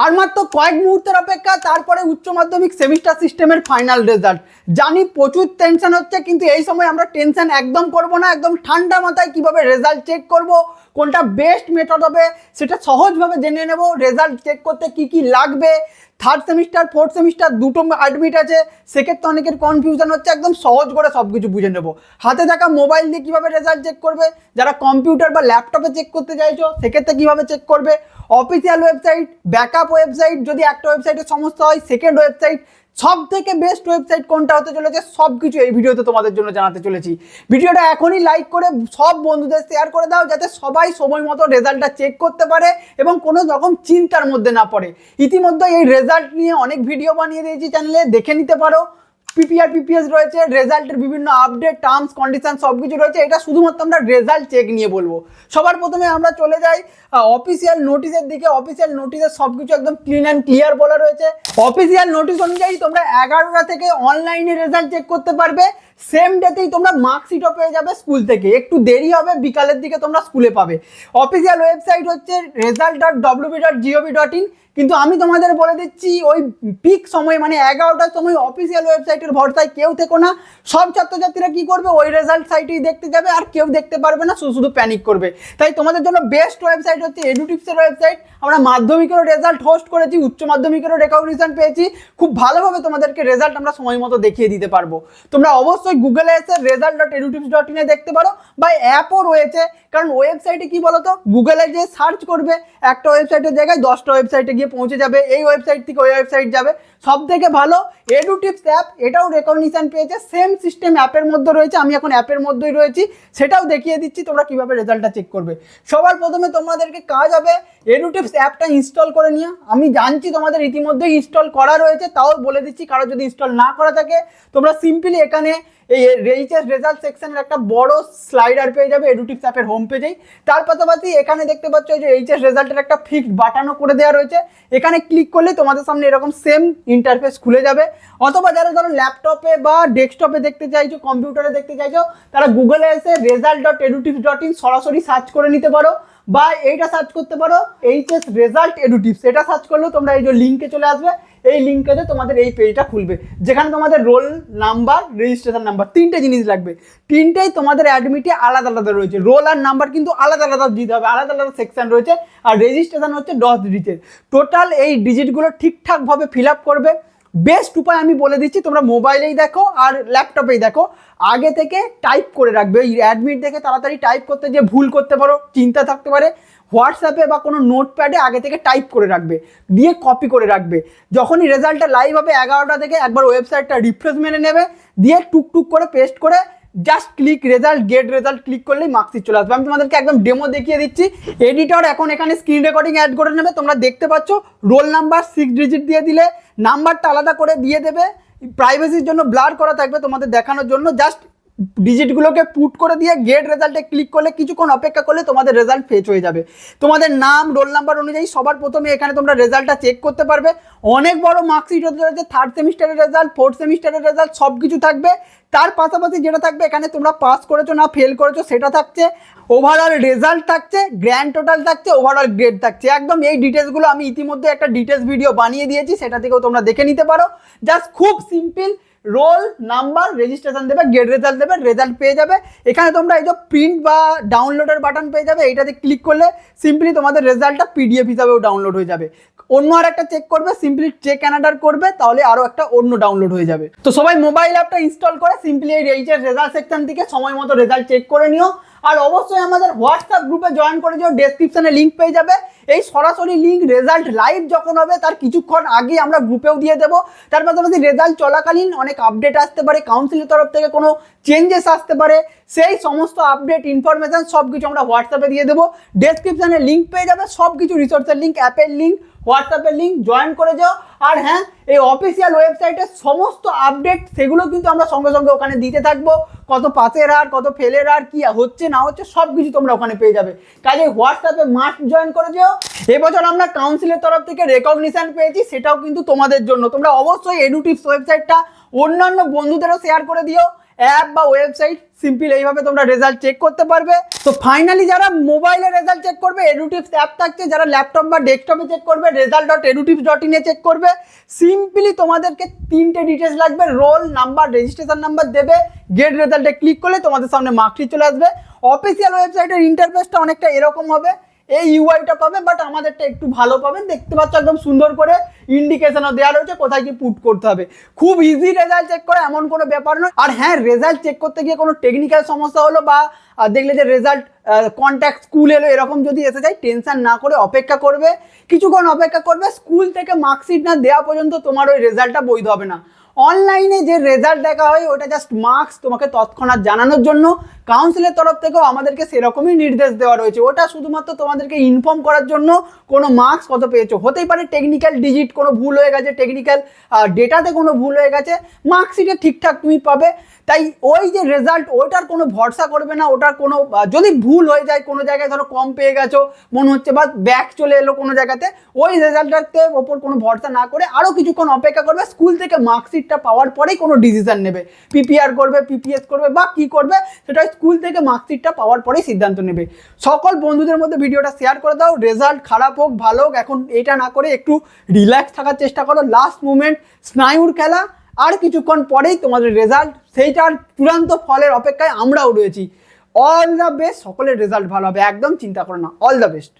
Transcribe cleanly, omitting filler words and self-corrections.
আর মাত্র কয়েক মুহূর্তের অপেক্ষা, তারপরে উচ্চ মাধ্যমিক সেমিস্টার সিস্টেমের ফাইনাল রেজাল্ট। জানি প্রচুর টেনশন হচ্ছে, কিন্তু এই সময় আমরা টেনশন একদম করব না। একদম ঠান্ডা মাথায় কিভাবে রেজাল্ট চেক করব, কোনটা বেস্ট মেথড হবে সেটা সহজভাবে জেনে নেব। রেজাল্ট চেক করতে কি কি লাগবে, থার্ড সেমিস্টার ফোর্থ সেমিস্টার দুটো অ্যাডমিট আছে, সেক্ষেত্রে অনেকের কনফিউশন হচ্ছে। একদম সহজ করে সব কিছু বুঝে নেব। হাতে থাকা মোবাইল দিয়ে কীভাবে রেজাল্ট চেক করবে, যারা কম্পিউটার বা ল্যাপটপে চেক করতে চাইছো সেক্ষেত্রে কীভাবে চেক করবে, অফিসিয়াল ওয়েবসাইট, ব্যাকআপ ওয়েবসাইট, যদি একটা ওয়েবসাইটের সমস্যা হয় সেকেন্ড ওয়েবসাইট, সব থেকে বেস্ট ওয়েবসাইট কোনটা হতে চলেছে, সব কিছু এই ভিডিওতে তোমাদের জন্য জানাতে চলেছি। ভিডিওটা এখনই লাইক করে সব বন্ধুদের শেয়ার করে দাও, যাতে সবাই সময় মতো রেজাল্টটা চেক করতে পারে এবং কোনো রকম চিন্তার মধ্যে না পড়ে। ইতিমধ্যে এই রেজাল্ট নিয়ে অনেক ভিডিও বানিয়ে দিয়েছি চ্যানেলে, দেখে নিতে পারো। পিপিআর পিপিএস রয়েছে, রেজাল্টের বিভিন্ন আপডেট, টার্মস কন্ডিশন সব কিছু রয়েছে। এটা শুধুমাত্র আমরা রেজাল্ট চেক নিয়ে বলবো। সবার প্রথমে আমরা চলে যাই অফিসিয়াল নোটিশের দিকে। অফিসিয়াল নোটিশের সব কিছু একদম ক্লিন অ্যান্ড ক্লিয়ার বলা রয়েছে। অফিসিয়াল নোটিশ অনুযায়ী তোমরা 11টা থেকে অনলাইনে রেজাল্ট চেক করতে পারবে। সেম ডেতেই তোমরা মার্কশিটও পেয়ে যাবে স্কুল থেকে। একটু দেরি হবে, বিকালের দিকে তোমরা স্কুলে পাবে। অফিসিয়াল ওয়েবসাইট হচ্ছে result.wb.gov.in। কিন্তু আমি তোমাদের বলে দিচ্ছি, ওই পিক সময় মানে 11টার সময় অফিসিয়াল ওয়েবসাইটের ভরসায় কেউ থেকো না। সব ছাত্রছাত্রীরা কি করবে, ওই রেজাল্ট সাইটেই দেখতে যাবে, আর কেউ দেখতে পারবে না, শুধু প্যানিক করবে। তাই তোমাদের জন্য বেস্ট ওয়েবসাইট হচ্ছে এডুটিপসের ওয়েবসাইট। আমরা মাধ্যমিকেরও রেজাল্ট হোস্ট করেছি, উচ্চ মাধ্যমিকেরও রেকগনিশন পেয়েছি। খুব ভালোভাবে তোমাদেরকে রেজাল্ট আমরা সময় মতো দেখিয়ে দিতে পারবো। তোমরা অবশ্যই গুগলে এসে result.edutips.in দেখতে পারো, বা অ্যাপও রয়েছে। কারণ ওয়েবসাইটে কি বলতো, গুগলে যে সার্চ করবে একটা ওয়েবসাইটের জায়গায় 10টা ওয়েবসাইটে গিয়ে পৌঁছে যাবে, এই ওয়েবসাইট থেকে ওই ওয়েবসাইট যাবে। সব থেকে ভালো এডুটিপস অ্যাপ, এটাও রেকগনিশন পেয়েছে। সেম সিস্টেম অ্যাপের মধ্যে রয়েছে, আমি এখন অ্যাপের মধ্যেই রয়েছি, সেটাও দেখিয়ে দিচ্ছি তোমরা কিভাবে রেজাল্টটা চেক করবে। সবার প্রথমে তোমাদেরকে কাজ হবে এডুটিপস অ্যাপটা ইনস্টল করে নিয়ে। আমি জানছি তোমাদের ইতিমধ্যেই ইনস্টল করা রয়েছে, তাও বলে দিচ্ছি, কারো যদি ইনস্টল না করা থাকে তোমরা সিম্পলি এখানে এই এইচএস রেজাল্ট সেকশনের একটা বড় স্লাইডার পেয়ে যাবে এডুটিপস অ্যাপের হোম পেজেই। তার পাশাপাশি এখানে দেখতে পাচ্ছ যে এইচএস রেজাল্টের একটা ফিক্সড বাটনও করে দেওয়া রয়েছে। এখানে ক্লিক করলে তোমাদের সামনে এরকম সেম ইন্টারফেস খুলে যাবে। অথবা যারা ধরো ল্যাপটপে বা ডেস্কটপে দেখতে চাইছো, কম্পিউটারে দেখতে চাইছো, তারা গুগলে এসে result.edutips.in সরাসরি সার্চ করে নিতে পারো, বা এইটা সার্চ করতে পারো এইচএস রেজাল্ট এডুটিপস। এটা সার্চ করলেও তোমরা এই যে লিঙ্কে চলে আসবে। এই লিঙ্কেতে তোমাদের এই পেজটা খুলবে, যেখানে তোমাদের রোল নাম্বার, রেজিস্ট্রেশন নাম্বার, তিনটে জিনিস লাগবে। তিনটেই তোমাদের অ্যাডমিটে আলাদা আলাদা রয়েছে। রোল আর নাম্বার কিন্তু আলাদা আলাদা দিতে হবে, আলাদা আলাদা সেকশন রয়েছে। আর রেজিস্ট্রেশন হচ্ছে 10 ডিজিটের। টোটাল এই ডিজিটগুলো ঠিকঠাকভাবে ফিল আপ করবে। বেস্ট উপায় আমি বলে দিচ্ছি, তোমরা মোবাইলেই দেখো আর ল্যাপটপেই দেখো, আগে থেকে টাইপ করে রাখবে। ওই অ্যাডমিট দেখে তাড়াতাড়ি টাইপ করতে যে ভুল করতে পারো, চিন্তা থাকতে পারে, হোয়াটসঅ্যাপে বা কোনো নোটপ্যাডে আগে থেকে টাইপ করে রাখবে, দিয়ে কপি করে রাখবে। যখনই রেজাল্টটা লাইভ হবে 11টা থেকে একবার ওয়েবসাইটটা রিফ্রেশ মেরে নেবে, দিয়ে টুকটুক করে পেস্ট করে just click result, gate result click করলেই মার্কশিট চলে আসবে। আমি তোমাদেরকে একদম ডেমো দেখিয়ে দিচ্ছি। এডিটর এখন এখানে স্ক্রিন রেকর্ডিং অ্যাড করে নেবে। তোমরা দেখতে পাচ্ছ রোল নাম্বার 6 ডিজিট দিয়ে দিলে, নাম্বারটা আলাদা করে দিয়ে দেবে, প্রাইভেসির জন্য ব্লার করা থাকবে তোমাদের দেখানোর জন্য। জাস্ট ডিজিটগুলোকে পুট করে দিয়ে গেট রেজাল্টে ক্লিক করলে, কিছুক্ষণ অপেক্ষা করলে তোমাদের রেজাল্ট ফেচ হয়ে যাবে। তোমাদের নাম, রোল নাম্বার অনুযায়ী সবার প্রথমে এখানে তোমরা রেজাল্টটা চেক করতে পারবে। অনেক বড় মার্কশিট হতে চলেছে, থার্ড সেমিস্টারের রেজাল্ট, ফোর্থ সেমিস্টারের রেজাল্ট, সব কিছু থাকবে। তার পাশাপাশি যেটা থাকবে, এখানে তোমরা পাস করেছো না ফেল করেছো সেটা থাকছে, ওভারঅল রেজাল্ট থাকছে, গ্র্যান্ড টোটাল থাকছে, ওভারঅল গ্রেড থাকছে। একদম এই ডিটেলসগুলো আমি ইতিমধ্যে একটা ডিটেলস ভিডিও বানিয়ে দিয়েছি, সেটা থেকেও তোমরা দেখে নিতে পারো। জাস্ট খুব সিম্পল, রোল নাম্বার, রেজিস্ট্রেশন দেবে, গেট রেজাল্ট দেবে, রেজাল্ট পেয়ে যাবে। এখানে তোমরা এই যে প্রিন্ট বা ডাউনলোডের বাটন পেয়ে যাবে, এইটাতে ক্লিক করলে সিম্পলি তোমাদের রেজাল্টটা পিডিএফ হিসাবেও ডাউনলোড হয়ে যাবে। অন্য আর একটা চেক করবে, সিম্পলি চেক অ্যানাডার করবে, তাহলে আরও একটা অন্য ডাউনলোড হয়ে যাবে। তো সবাই মোবাইল অ্যাপটা ইনস্টল করে সিম্পলি এই এইচএস রেজাল্ট সেকশন থেকে সময় মতো রেজাল্ট চেক করে নিও। আর অবশ্যই আমাদের হোয়াটসঅ্যাপ গ্রুপে জয়েন করে যাও, ডেসক্রিপশনে লিঙ্ক পেয়ে যাবে। এই সরাসরি লিঙ্ক রেজাল্ট লাইভ যখন হবে তার কিছুক্ষণ আগে আমরা গ্রুপেও দিয়ে দেবো। তার পাশাপাশি রেজাল্ট চলাকালীন অনেক আপডেট আসতে পারে, কাউন্সিলের তরফ থেকে কোনো চেঞ্জেস আসতে পারে, সেই সমস্ত আপডেট ইনফরমেশন সব কিছু আমরা হোয়াটসঅ্যাপে দিয়ে দেবো। ডেসক্রিপশনে লিঙ্ক পেয়ে যাবে, সব কিছু রিসোর্সের লিঙ্ক, অ্যাপের লিঙ্ক, হোয়াটসঅ্যাপের লিঙ্ক, জয়েন করে যাও। আর হ্যাঁ, এই অফিসিয়াল ওয়েবসাইটের সমস্ত আপডেট সেগুলো কিন্তু আমরা সঙ্গে সঙ্গে ওখানে দিতে থাকবো। কত পাসের হার, কত ফেলের হার, কি হচ্ছে না হচ্ছে সব কিছু তোমরা ওখানে পেয়ে যাবে। কাজে হোয়াটসঅ্যাপে মাস্ট জয়েন করে যেও। এবছর আমরা কাউন্সিলের তরফ থেকে রেকগনিশন পেয়েছি, সেটাও কিন্তু তোমাদের জন্য। তোমরা অবশ্যই এডুটিপস ওয়েবসাইটটা অন্যান্য বন্ধুদেরও শেয়ার করে দিও। অ্যাপ বা ওয়েবসাইট, সিম্পল এইভাবে তোমরা রেজাল্ট চেক করতে পারবে। তো ফাইনালি যারা মোবাইলে রেজাল্ট চেক করবে, এডুটিপস অ্যাপ থাকছে, যারা ল্যাপটপ বা ডেস্কটপে চেক করবে result.edutips.in এ চেক করবে। সিম্পলি তোমাদেরকে 3টে ডিটেলস লাগবে, রোল নাম্বার, রেজিস্ট্রেশন নাম্বার দেবে, গেট রেজাল্টে ক্লিক করলে তোমাদের সামনে মার্কশিট চলে আসবে। অফিসিয়াল ওয়েবসাইটের ইন্টারফেসটা অনেকটা এরকম হবে, এই ইউআইটা পাবে, বাট আমাদেরটা একটু ভালো পাবেন। দেখতে পাচ্ছ একদম সুন্দর করে ইন্ডিকেশনও দেওয়া রয়েছে কোথায় কি পুট করতে হবে। খুব ইজি রেজাল্ট চেক করা, এমন কোনো ব্যাপার নয়। আর হ্যাঁ, রেজাল্ট চেক করতে গিয়ে কোনো টেকনিক্যাল সমস্যা হলো বা দেখলে যে রেজাল্ট কন্ট্যাক্ট স্কুল এলো এরকম যদি এসে যায়, টেনশন না করে অপেক্ষা করবে, কিছুক্ষণ অপেক্ষা করবে। স্কুল থেকে মার্কশিট না দেওয়া পর্যন্ত তোমার ওই রেজাল্টটা বৈধ হবে না। অনলাইনে যে রেজাল্ট দেখা হয় ওটা জাস্ট মার্কস তোমাকে তৎক্ষণাৎ জানানোর জন্য। কাউন্সিলের তরফ থেকেও আমাদেরকে সেরকমই নির্দেশ দেওয়া রয়েছে, ওটা শুধুমাত্র তোমাদেরকে ইনফর্ম করার জন্য কোনো মার্কস কত পেয়েছো। হতেই পারে টেকনিক্যাল ডিজিট কোনো ভুল হয়ে গেছে, টেকনিক্যাল ডেটাতে কোনো ভুল হয়ে গেছে, মার্কশিটে ঠিকঠাক তুমি পাবে। তাই ওই যে রেজাল্ট, ওটার কোনো ভরসা করবে না। ওটার কোনো যদি ভুল হয়ে যায় কোনো জায়গায়, ধরো কম পেয়ে গেছো মনে হচ্ছে বা ব্যাক চলে এলো কোনো জায়গাতে, ওই রেজাল্টটাতে ওপর কোনো ভরসা না করে আরও কিছুক্ষণ অপেক্ষা করবে। স্কুল থেকে মার্কশিটটা পাওয়ার পরেই কোনো ডিসিশন নেবে, পিপিআর করবে, পিপিএস করবে বা কী করবে, সেটা স্কুল থেকে মার্কশিটটা পাওয়ার পরেই সিদ্ধান্ত নেবে। সকল বন্ধুদের মধ্যে ভিডিওটা শেয়ার করে দাও। রেজাল্ট খারাপ হোক ভালো হোক, এখন এটা না করে একটু রিল্যাক্স থাকার চেষ্টা করো। লাস্ট মুমেন্ট, স্নায়ুর খেলা, আর কিছুক্ষণ পরেই তোমাদের রেজাল্ট, সেইটার চূড়ান্ত ফলের অপেক্ষায় আমরাও রয়েছি। অল দ্য বেস্ট, সকলের রেজাল্ট ভালো হবে, একদম চিন্তা করো না। All the best.